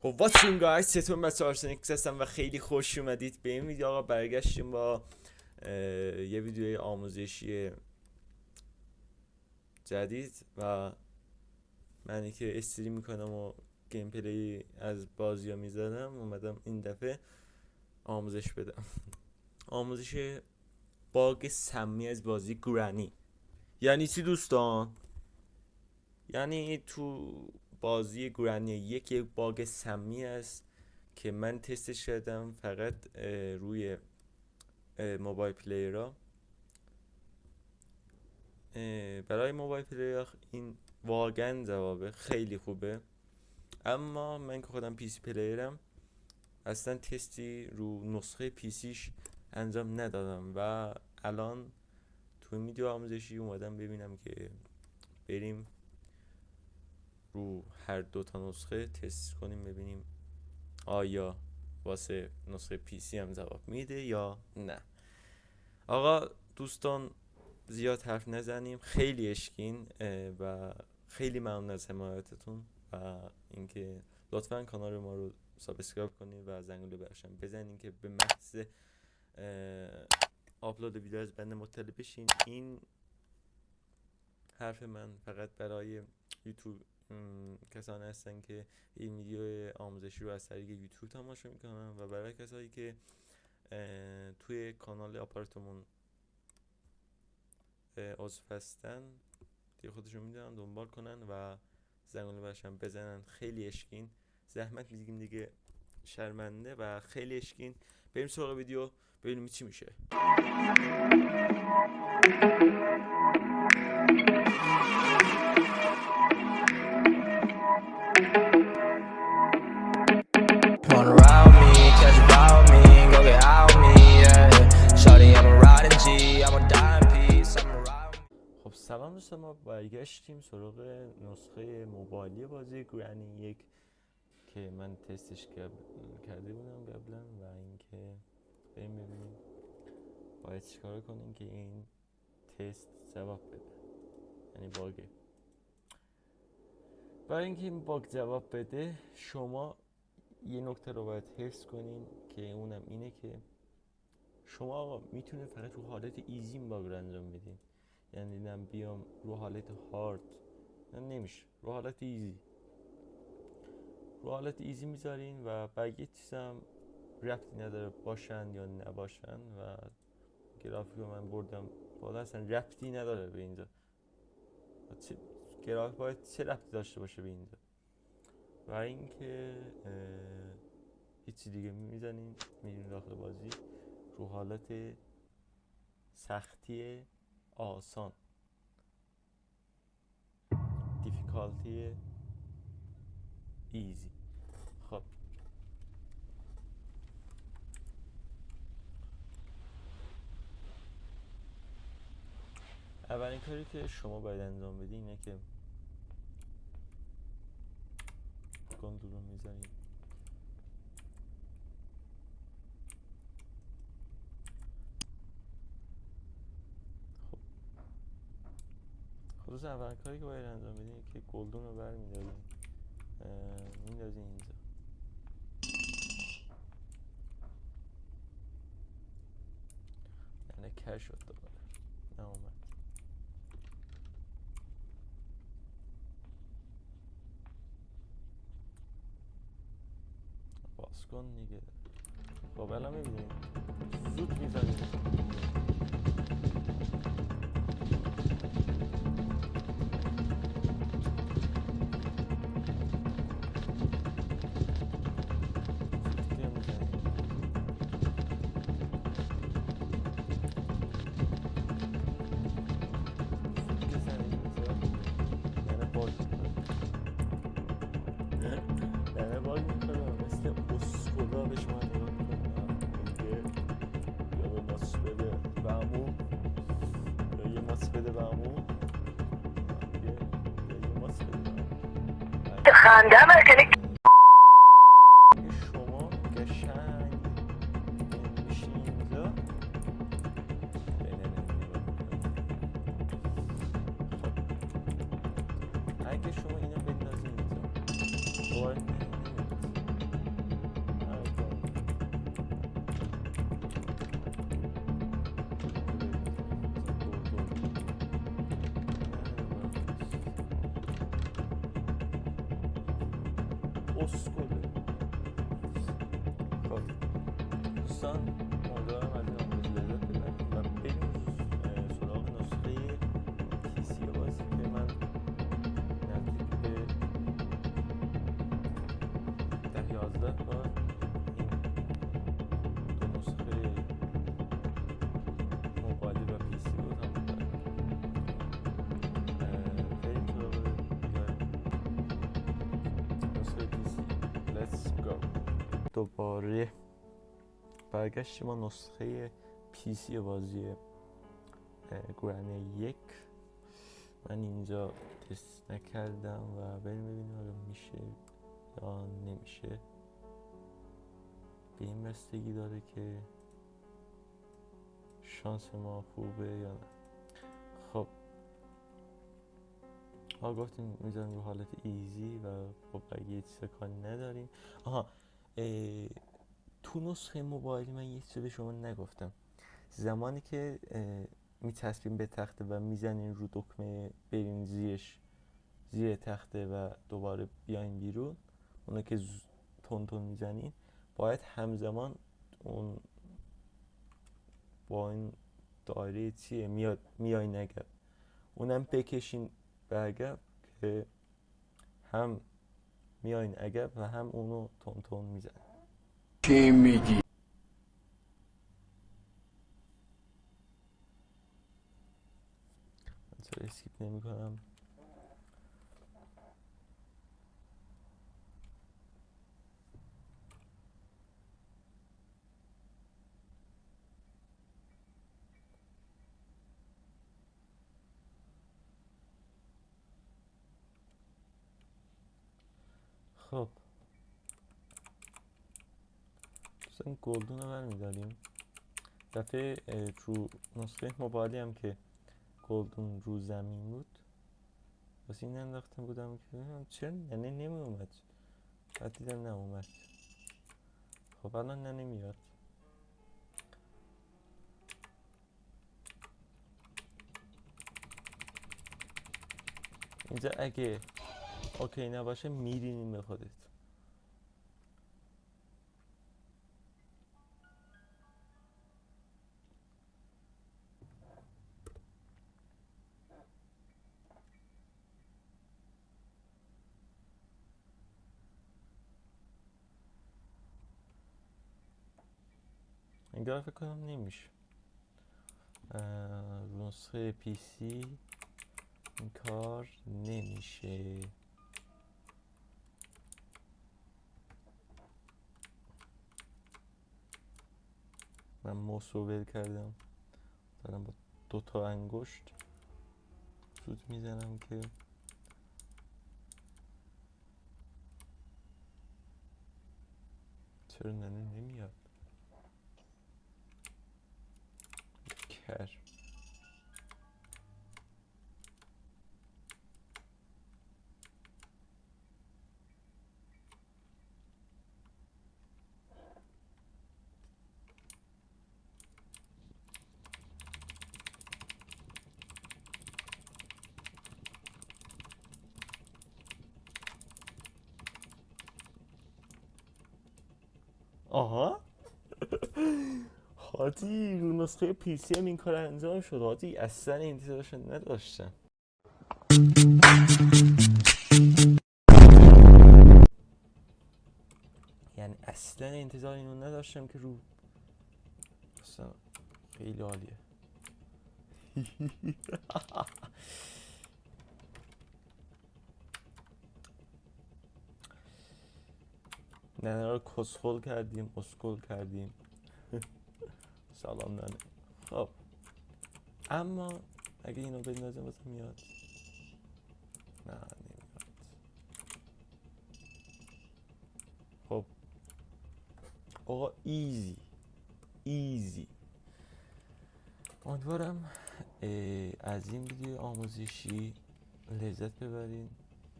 خب واتسون گایز چطور بچه آرسنیکس هستم و خیلی خوش اومدید به این ویدیو. آقا برگشتیم با یه ویدیوی آموزشی جدید و منی که استریم میکنم و گیم پلی از بازی ها میزدم اومدم این دفعه آموزش بدم. آموزش باگ سمی از بازی گرانی. یعنی چی دوستان؟ یعنی تو بازی گرانی یک باگ سمی است که من تستش کردم فقط روی موبایل پلیرها. برای موبایل پلیرها این واقعا جوابه خیلی خوبه، اما من که خودم پی سی پلیرم اصلا تستی رو نسخه پی سیش انجام ندادم و الان تو این ویدیو آموزشی اومدم ببینم که بریم رو هر دوتا نسخه تست کنیم ببینیم آیا واسه نسخه پی سی هم جواب میده یا نه. آقا دوستان زیاد حرف نزنیم، خیلی اشکین و خیلی ممنون از حمایتتون و اینکه لطفا کانال ما رو سابسکرایب کنید و زنگوله برشم بزنین که به محض آپلود ویدیو از بنده مطلع بشین. این حرف من فقط برای یوتیوب کسانی هستن که این ویدیو آموزشی رو از طریق یوتیوب تماشا میکنن و برای کسایی که توی کانال آپارتمون عضو هستن دیگه خودشون میدونن دنبال کنن و زنگوله برشم بزنن. خیلی اشکین، زحمت میگیم دیگه، شرمنده و خیلی اشکین. بریم سراغ ویدیو ببینیم چی میشه. خب سلام دوستان، ما برگشتیم سراغ نسخه موبایلی بازی گرانی یک که من تستش کرده بودم قبلا و اینکه بریم ببینیم باید چیکار کنیم که این تست جواب بده، یعنی باگه. برای اینکه این باگ جواب بده شما یه نکته رو باید حفظ کنین که اونم اینه که شما آقا میتونه فقط رو حالت ایزی این باگ رو انجام بدین، یعنی نم بیام رو حالت هارد نمیشه، رو حالت ایزی. رو حالت ایزی میذارین و بقیه چیزم ربطی نداره باشن یا نباشن و گرافیک رو من بردم بالا اصلا ربطی نداره به اینجا. گرافیک باید چه ربطی داشته باشه به اینجا؟ و اینکه هیچی دیگه میزنین میرین داخل بازی رو حالت سختی آسان، دیفیکالتی ایزی. خب اولین کاری که شما باید انجام بدی اینه که کنترل رو میزنید خصوصا اولین کاری که باید انجام بدین که گلدون رو برمیدارین میندازین اینجا. یعنی کش شد دوباره نه اومد. باز کن دیگه. خب الان میبینید زود میزنید دمه باگ میکنم مثل اسکولا به شما نگاه میکنم میگه یا به ماس بده بهمو یا یه ماس بده بهمو یا یه ماس بده بهمو خنده مرکنه. شما قشنگ میشین اینجا اگه شما اینو بندازین اینجا دوباره اسکله. خب دوستان، امیدوارم از این آموزش لذت ببرید و بریم سراغ نسخه پیسی بازی که من نزدیک به 10-11 بار این دو نسخه موبایلی و پیسی رو تمام کردم. بریم سراغ نسخه پیسی. Let's go. دوباره برگشتیم با نسخه پیسی بازی گرانه 1. من اینجا تست نکردم و بریم ببینیم آیا میشه یا نمیشه. به این بستگی داره که شانس ما خوبه یا نه. خب ها گفتیم میذاریم رو حالت ایزی و خب اگه هیچ سکانی نداریم. تو نسخه موبایلی من یه چیزی به شما نگفتم. زمانی که میچسبیم به تخته و میزنین رو دکمه برین زیر تخته و دوباره بیاین بیرون، اونا که تون تون میزنین باید همزمان اون با این دایره چیه میاین عقب اونم بکشین به عقب که هم میاین عقب و هم اونو تون تون میزنین. چی میگی؟ من چرا اسکیپ نمی کنم؟ خب دوستان گلدون رو برمیداریم. دفعه تو نسخه موبایلی هم که گلدون رو زمین بود واسه این انداخته بودم که چرا ننه نمی اومد. بعد دیدم نه اومد. خب الان ننه میاد. اینجا اگه اوکی نباشه میرینیم به خودت. انگار فکر کنم نمیشه. نسخه پی سی این کار نمیشه. من موس رو ول کردم، دارم با 2 انگشت زود میزنم که چرا ننه نمیاد. کر آها هادی رو نسخه پی سی هم این کار انجام شد. هادی اصلا انتظارش نداشتم. یعنی اصلا انتظار اینو نداشتم که رو اصلا خیلی عالیه. ننه رو کسخل کردیم، اسکل کردیم. سلام ننه. خب اما اگه اینو بندازم واسه میاد. نه نمیاد. خب آقا ایزی امیدوارم از این ویدیو آموزشی لذت ببرین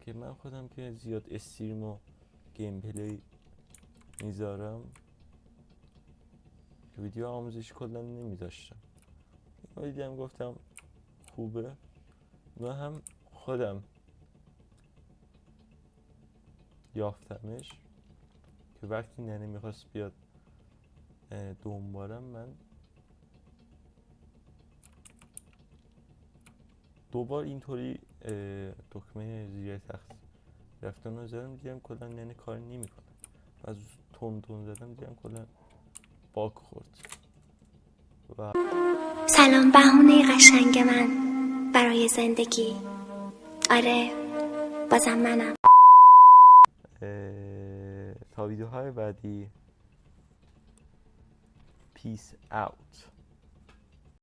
که من خودم که زیاد استریم و گیم پلی میذارم ویدیو آموزشی کلا نمیذاشتم. این دیدم گفتم خوبه و هم خودم یافتمش که وقتی ننه میخواست بیاد دنبالم، من دوبار اینطوری دکمه زیر تخت رفتن رو زدم، دیدم کلا ننه کار نمیکنه. از تون زدم دیدم کلا باگ خورد. و سلام بهونه قشنگ من برای زندگی. آره بازم منم. تا ویدیوهای بعدی، پیس اوت.